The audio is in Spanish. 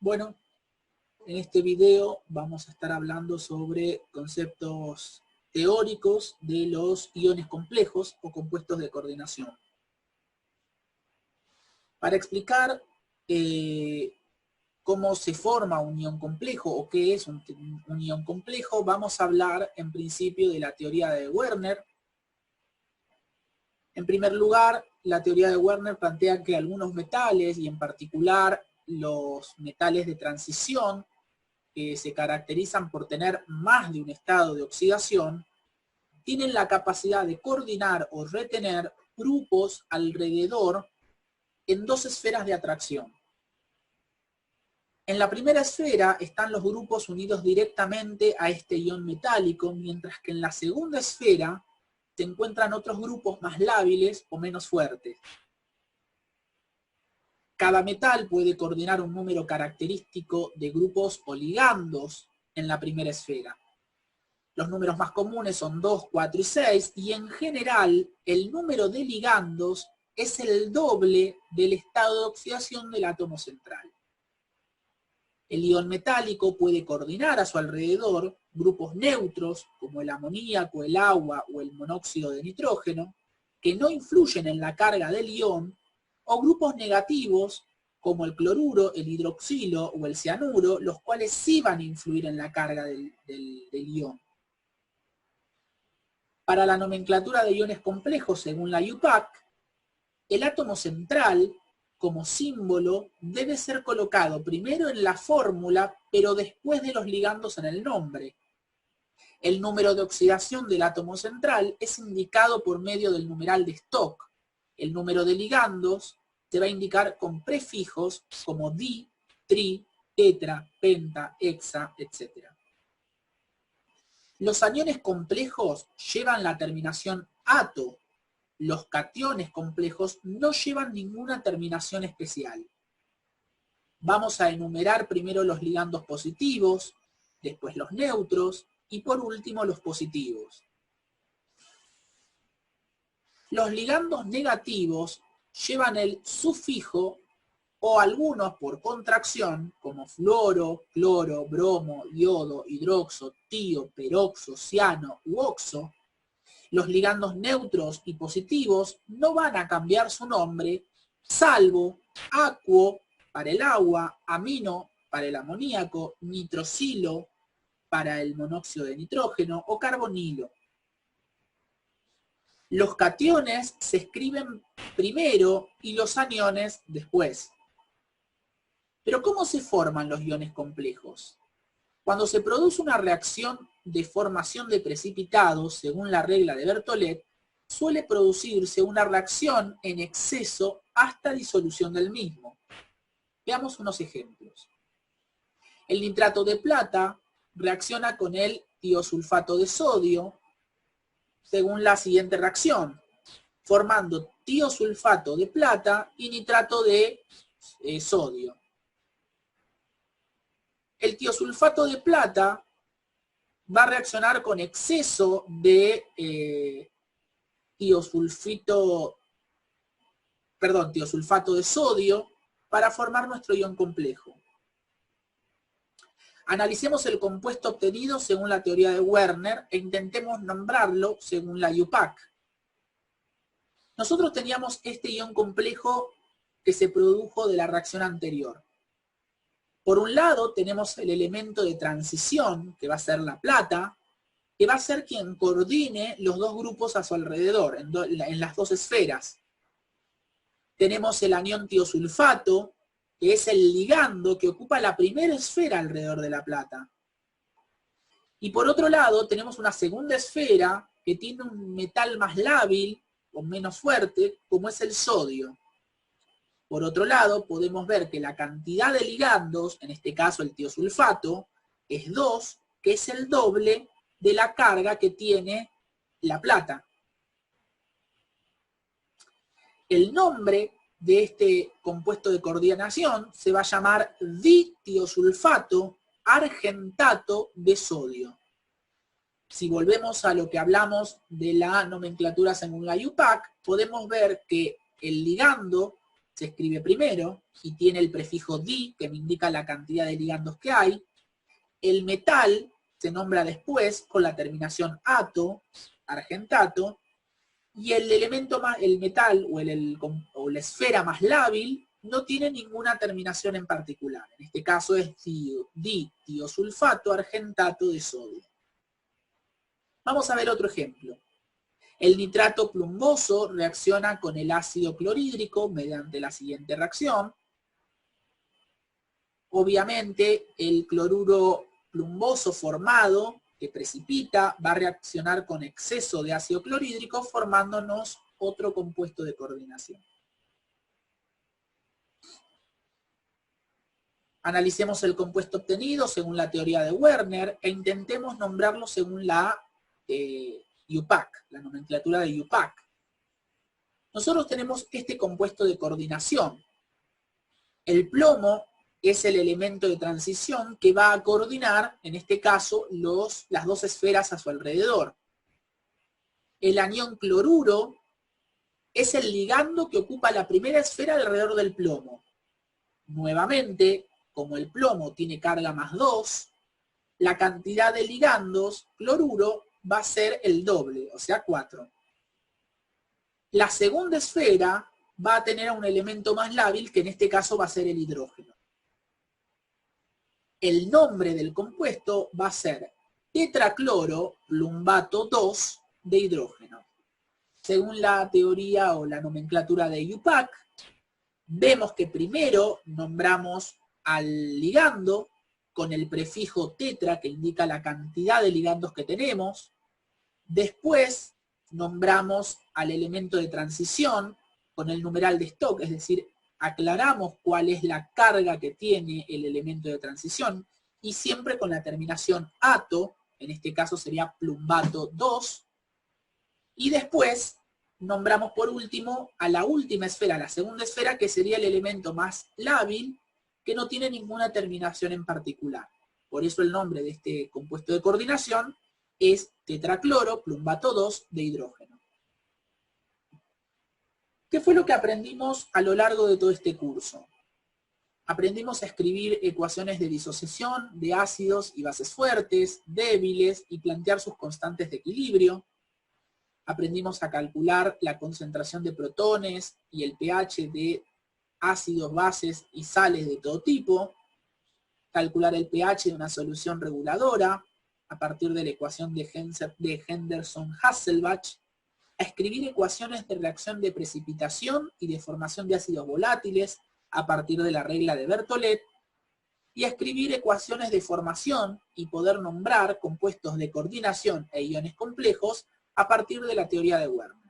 Bueno, en este video vamos a estar hablando sobre conceptos teóricos de los iones complejos o compuestos de coordinación. Para explicar cómo se forma un ion complejo o qué es un ion complejo, vamos a hablar en principio de la teoría de Werner. En primer lugar, la teoría de Werner plantea que algunos metales, y en particular los metales de transición, que se caracterizan por tener más de un estado de oxidación, tienen la capacidad de coordinar o retener grupos alrededor en dos esferas de atracción. En la primera esfera están los grupos unidos directamente a este ion metálico, mientras que en la segunda esfera se encuentran otros grupos más lábiles o menos fuertes. Cada metal puede coordinar un número característico de grupos o ligandos en la primera esfera. Los números más comunes son 2, 4 y 6, y en general el número de ligandos es el doble del estado de oxidación del átomo central. El ion metálico puede coordinar a su alrededor grupos neutros, como el amoníaco, el agua o el monóxido de nitrógeno, que no influyen en la carga del ion, o grupos negativos, como el cloruro, el hidroxilo o el cianuro, los cuales sí van a influir en la carga del ion. Para la nomenclatura de iones complejos, según la IUPAC, el átomo central, como símbolo, debe ser colocado primero en la fórmula, pero después de los ligandos en el nombre. El número de oxidación del átomo central es indicado por medio del numeral de Stokes. El número de ligandos se va a indicar con prefijos como di, tri, tetra, penta, hexa, etc. Los aniones complejos llevan la terminación ato. Los cationes complejos no llevan ninguna terminación especial. Vamos a enumerar primero los ligandos positivos, después los neutros y por último los positivos. Los ligandos negativos llevan el sufijo o algunos por contracción, como fluoro, cloro, bromo, iodo, hidroxo, tio, peroxo, ciano u oxo. Los ligandos neutros y positivos no van a cambiar su nombre, salvo aquo para el agua, amino para el amoníaco, nitrosilo para el monóxido de nitrógeno o carbonilo. Los cationes se escriben primero y los aniones después. Pero ¿cómo se forman los iones complejos? Cuando se produce una reacción de formación de precipitados, según la regla de Berthollet, suele producirse una reacción en exceso hasta disolución del mismo. Veamos unos ejemplos. El nitrato de plata reacciona con el tiosulfato de sodio según la siguiente reacción, formando tiosulfato de plata y nitrato de sodio. El tiosulfato de plata va a reaccionar con exceso de tiosulfato de sodio para formar nuestro ion complejo. Analicemos el compuesto obtenido según la teoría de Werner e intentemos nombrarlo según la IUPAC. Nosotros teníamos este ion complejo que se produjo de la reacción anterior. Por un lado tenemos el elemento de transición, que va a ser la plata, que va a ser quien coordine los dos grupos a su alrededor, en las dos esferas. Tenemos el anión tiosulfato, que es el ligando que ocupa la primera esfera alrededor de la plata. Y por otro lado tenemos una segunda esfera que tiene un metal más lábil o menos fuerte, como es el sodio. Por otro lado, podemos ver que la cantidad de ligandos, en este caso el tiosulfato, es 2, que es el doble de la carga que tiene la plata. El nombre de este compuesto de coordinación se va a llamar ditiosulfato argentato de sodio. Si volvemos a lo que hablamos de la nomenclatura según la IUPAC, podemos ver que el ligando se escribe primero y tiene el prefijo di, que me indica la cantidad de ligandos que hay. El metal se nombra después con la terminación ato, argentato, y el elemento más, el metal o la esfera más lábil no tiene ninguna terminación en particular. En este caso es di-tiosulfato argentato de sodio. Vamos a ver otro ejemplo. El nitrato plumboso reacciona con el ácido clorhídrico mediante la siguiente reacción. Obviamente, el cloruro plumboso formado, que precipita, va a reaccionar con exceso de ácido clorhídrico, formándonos otro compuesto de coordinación. Analicemos el compuesto obtenido según la teoría de Werner e intentemos nombrarlo según la IUPAC, la nomenclatura de IUPAC. Nosotros tenemos este compuesto de coordinación. El plomo es el elemento de transición que va a coordinar, en este caso, las dos esferas a su alrededor. El anión cloruro es el ligando que ocupa la primera esfera alrededor del plomo. Nuevamente, como el plomo tiene carga más 2, la cantidad de ligandos cloruro va a ser el doble, o sea 4. La segunda esfera va a tener un elemento más lábil, que en este caso va a ser el hidrógeno. El nombre del compuesto va a ser tetracloro plumbato 2 de hidrógeno. Según la teoría o la nomenclatura de IUPAC, vemos que primero nombramos al ligando con el prefijo tetra, que indica la cantidad de ligandos que tenemos. Después nombramos al elemento de transición con el numeral de Stokes, es decir, aclaramos cuál es la carga que tiene el elemento de transición, y siempre con la terminación ato, en este caso sería plumbato 2, y después nombramos por último a la última esfera, la segunda esfera, que sería el elemento más lábil, que no tiene ninguna terminación en particular. Por eso el nombre de este compuesto de coordinación es tetracloro plumbato 2 de hidrógeno. ¿Qué fue lo que aprendimos a lo largo de todo este curso? Aprendimos a escribir ecuaciones de disociación de ácidos y bases fuertes, débiles, y plantear sus constantes de equilibrio. Aprendimos a calcular la concentración de protones y el pH de ácidos, bases y sales de todo tipo. Calcular el pH de una solución reguladora a partir de la ecuación de Henderson-Hasselbalch. A escribir ecuaciones de reacción de precipitación y de formación de ácidos volátiles a partir de la regla de Berthollet, y a escribir ecuaciones de formación y poder nombrar compuestos de coordinación e iones complejos a partir de la teoría de Werner.